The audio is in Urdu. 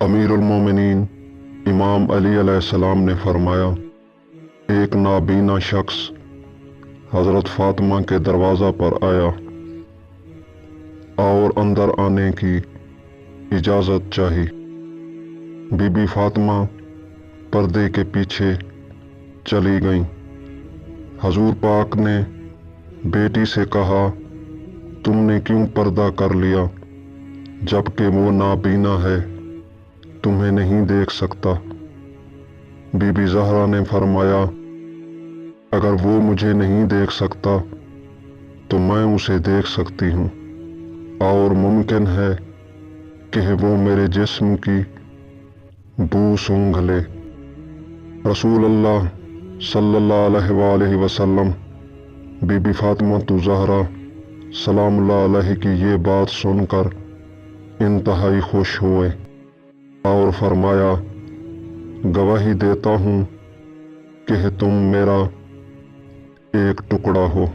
امیر المومنین امام علی علیہ السلام نے فرمایا، ایک نابینا شخص حضرت فاطمہ کے دروازہ پر آیا اور اندر آنے کی اجازت چاہی۔ بی بی فاطمہ پردے کے پیچھے چلی گئیں۔ حضور پاک نے بیٹی سے کہا، تم نے کیوں پردہ کر لیا جبکہ وہ نابینا ہے، تمہیں نہیں دیکھ سکتا؟ بی بی زہرا نے فرمایا، اگر وہ مجھے نہیں دیکھ سکتا تو میں اسے دیکھ سکتی ہوں، اور ممکن ہے کہ وہ میرے جسم کی بو سونگھ لے۔ رسول اللہ صلی اللہ علیہ وآلہ وسلم بی بی فاطمہ زہرا سلام اللہ علیہ کی یہ بات سن کر انتہائی خوش ہوئے اور فرمایا، گواہی دیتا ہوں کہ تم میرا ایک ٹکڑا ہو۔